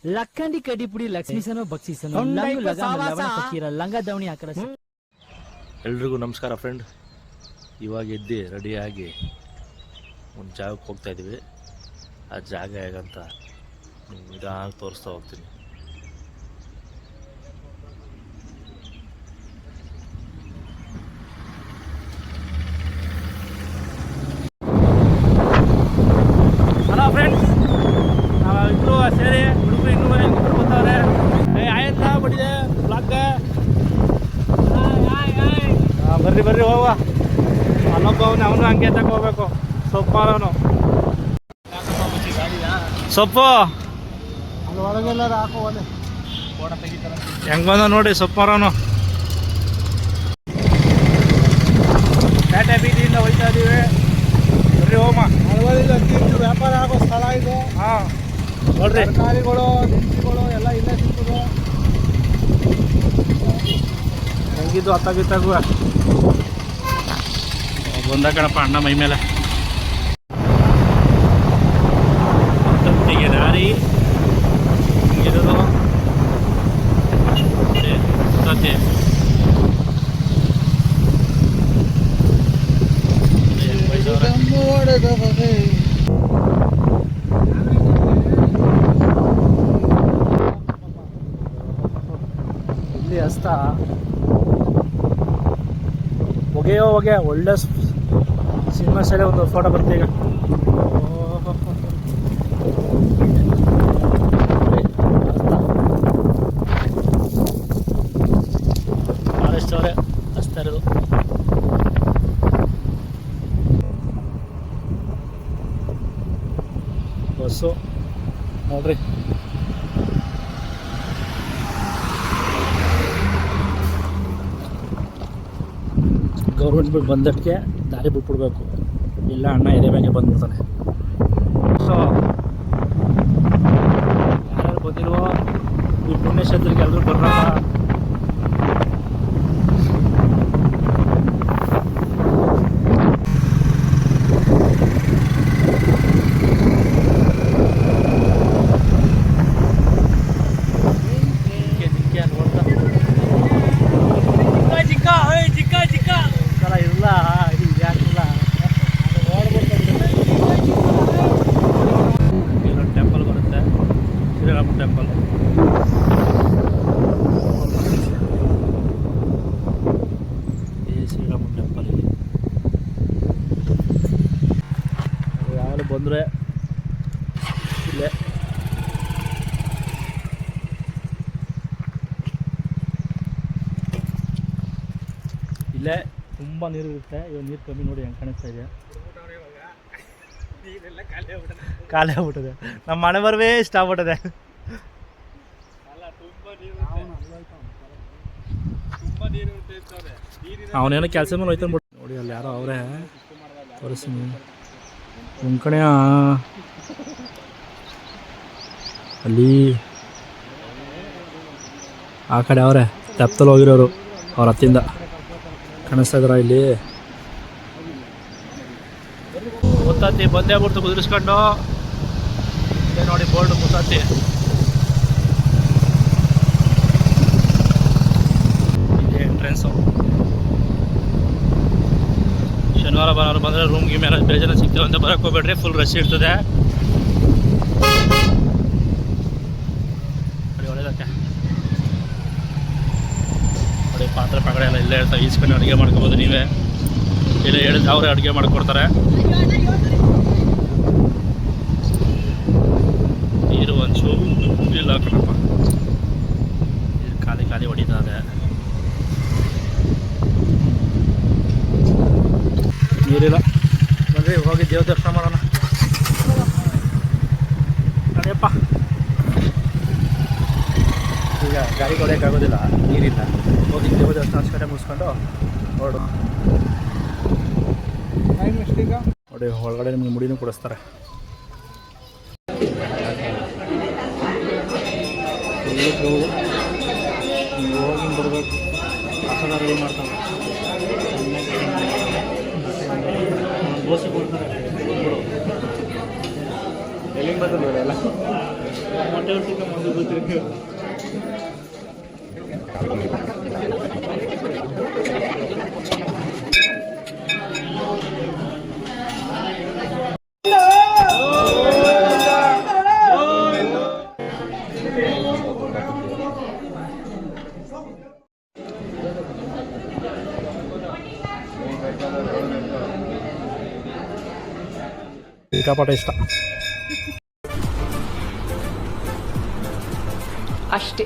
ಲಕ್ಕಂಡಿ ಕಡಿಪುಡಿ ಲಕ್ಷ್ಮೀಸನೋ ಬಕ್ಷಿಸನೋ ಲಂಗ ದಾವಣಿ ಹಾಕರ. ಎಲ್ರಿಗೂ ನಮಸ್ಕಾರ ಫ್ರೆಂಡ್. ಇವಾಗ ಎದ್ದು ರೆಡಿಯಾಗಿ ಒಂದು ಜಾಗಕ್ಕೆ ಹೋಗ್ತಾ ಇದ್ದೀವಿ. ಆ ಜಾಗ ಹೇಗಂತ ನಿಧಾನ ತೋರಿಸ್ತಾ ಹೋಗ್ತೀನಿ. ಹಲೋ ಫ್ರೆಂಡ್ಸ್, ನಾವಿಬ್ಬರು ಸೇರಿ ಹುಡುಗರು ಇನ್ನೂ ಬರ್ತಾರೆ. ಆಯ್ತಾ ಬಿಟ್ಟಿದೆ ಬ್ಲಾಗ್. ಬರ್ರಿ ಬರ್ರಿ ಹೋಗುವ. ಅಲ್ಲೊಬ್ಬ ಅವನು ಹಂಗೆ ತಗೋ ಹೋಗ್ಬೇಕು. ಸೊಪ್ಪು ಮಾರೋನು ಸೊಪ್ಪು ಅಲ್ಲಿ ಒಳಗೆಲ್ಲ ಹಾಕೋ ಹೆಂಗೊಂದ ನೋಡಿ ಸೊಪ್ಪು ಮಾರೋನು. ಪೇಟೆ ಬೀದಿಯಿಂದ ಹೋಗ್ತಾ ಇದೀವಿ. ಬರ್ರಿ ಹೋಮ. ಅಳವಡಿಯಲ್ಲಿ ಅತಿ ಹೆಚ್ಚು ವ್ಯಾಪಾರ ಆಗೋ ಸ್ಥಳ ಇದು. ಹಾಂ ನೋಡ್ರಿ, ತರಕಾರಿಗಳು ದಿನಸಿಗಳು ಎಲ್ಲ ಇಲ್ಲೇ ಸಿಗ್ತದೆ. ಹೆಂಗಿದ್ದು ಅತ್ತಾಗಿತ್ತಾಗುವ ಬಂದ ಕಣಪ್ಪ ಅಣ್ಣ ಮೈ ಮೇಲೆ. ತತ್ತಿಗೆ ದಾರಿ ಇರೋದು ತತ್ತಿ. ಇಲ್ಲಿ ಹಸ್ತ ಹೊಗೆಯೋ ಹೊಗೆ. ಒಳ್ಳೆ ಸಿನಿಮಾ ಸೈಡ್ ಒಂದು ಫೋಟೋ ಬರುತ್ತೆ ಈಗ. ಫಾರೆಸ್ಟ್ ಅವರೇ ಹಚ್ತಾ ಇರೋದು. ಬಸ್ಸು ನೋಡ್ರಿ. ಗೌರ್ಮೆಂಟ್ ಬಿಟ್ಟು ಬಂದಕ್ಕೆ ದಾರಿ ಬಿಟ್ಬಿಡ್ಬೇಕು, ಇಲ್ಲ ಅಣ್ಣ ಎದೆ ಬ್ಯಾಂಗೆ ಬಂದ್ಬಿಡ್ತಾನೆ. ಸೊ ಯಾರು ಬಂದಿಲ್ವೋ ಈ ಪುಣ್ಯಕ್ಷೇತ್ರಕ್ಕೆ ಎಲ್ಲರೂ ಬರ್ರಪ್ಪ. ಬಂದರೆ ಇಲ್ಲೇ ಇಲ್ಲೇ ತುಂಬ ನೀರು ಇರುತ್ತೆ. ಇವಾಗ ನೀರು ಕಮ್ಮಿ ನೋಡಿ ಹೆಂಗೆ ಕಾಣಿಸ್ತಾ ಇದೆ. ಖಾಲಿ ಆಗ್ಬಿಟ್ಟಿದೆ. ನಮ್ಮ ಮನೆ ಬರವೇ ಇಷ್ಟ ಆಗ್ಬಿಟ್ಟಿದೆ. ಅವನೇನೋ ಕೆಲಸ ಮೇಲೆ ಹೋಯ್ತಾನೆ ಬಿಟ್ಟು ನೋಡಿ. ಅಲ್ಲಿ ಯಾರೋ ಅವರೇ ತೋರಿಸ್ತೀನಿ ಕಣೆಯ. ಅಲ್ಲಿ ಆ ಕಡೆ ಅವರೇ ತೆಪ್ಪದಲ್ಲಿ ಹೋಗಿರೋರು ಅವ್ರ ಹತ್ತಿಂದ ಕಾಣಿಸ್ತಾ ಇದ್ರ. ಇಲ್ಲಿ ಮುತ್ತತ್ತಿ ಬಂದೇ ಬಿಡ್ತು ಕುದುರಿಸ್ಕೊಂಡು. ಇದೆ ನೋಡಿ ಬೋರ್ಡ್ ಮುತ್ತತ್ತಿ. ಇದೆ ಎಂಟ್ರೆನ್ಸು. ಶನಿವಾರ ಭಾನುವಾರ ಬಂದರೆ ರೂಮ್ಗೆ ಮೇಲೆ ಬೇರೆ ಜನ ಸಿಗ್ತೇವೆ ಅಂತ ಬರೋಕ್ಕೆ ಹೋಗ್ಬೇಡ್ರಿ, ಫುಲ್ ರಶ್ ಇರ್ತದೆ. ಒಳ್ಳೆದಕ್ಕೆ ನೋಡಿ ಪಾತ್ರೆ ಪಾತ್ರೆ ಎಲ್ಲ ಇಲ್ಲೇ ಇರ್ತಾವೆ. ಈಸ್ಕೊಂಡು ಅಡುಗೆ ಮಾಡ್ಕೊಬೋದು ನೀವೇ. ಇಲ್ಲ ಹೇಳಿದ್ರೆ ಅವರೇ ಅಡುಗೆ ಮಾಡಿಕೊಡ್ತಾರೆ. ನೀರು ಒಂಚೂರು ಇಲ್ಲ ಕಣಪ್ಪ, ನೀರು ಖಾಲಿ ಖಾಲಿ ಹೊಡಿತಾ ಇದೆ. ನೀರಿಲ್ಲ. ಬನ್ರಿ ಹೋಗಿ ದೇವ ದರ್ಶನ ಮಾಡೋಣ. ನಡೆಯಪ್ಪ. ಈಗ ಗಾಡಿ ಹೊಡೆಯೋಕ್ಕಾಗೋದಿಲ್ಲ ನೀರಿಲ್ಲ. ಹೋಗಿ ದೇವ ದರ್ಶನ ಅಷ್ಟೇ ಮುಗಿಸ್ಕೊಂಡು ಹೊರಡು. ನೋಡಿ ಒಳಗಡೆ ನಿಮಗೆ ಮುಡಿನೂ ಕೊಡಿಸ್ತಾರೆ. ಹೋಗಿ ಬರಬೇಕು. ಪ್ರಸಾದ ರೆಡಿ ಮಾಡ್ತಾರೆ. ದೋಸೆ ಕೊಡ್ತಾರೆ. ಎಲ್ಲಿಂದ ಬಂದಿಲ್ಲ ಎಲ್ಲ ಮೊಟ್ಟೆ ಊಟಕ್ಕೆ ಮೊದಲು ಗೊತ್ತಿರಿ ಸಿಕ್ಕಾಪಟ್ಟೆ ಇಷ್ಟ ಅಷ್ಟೇ.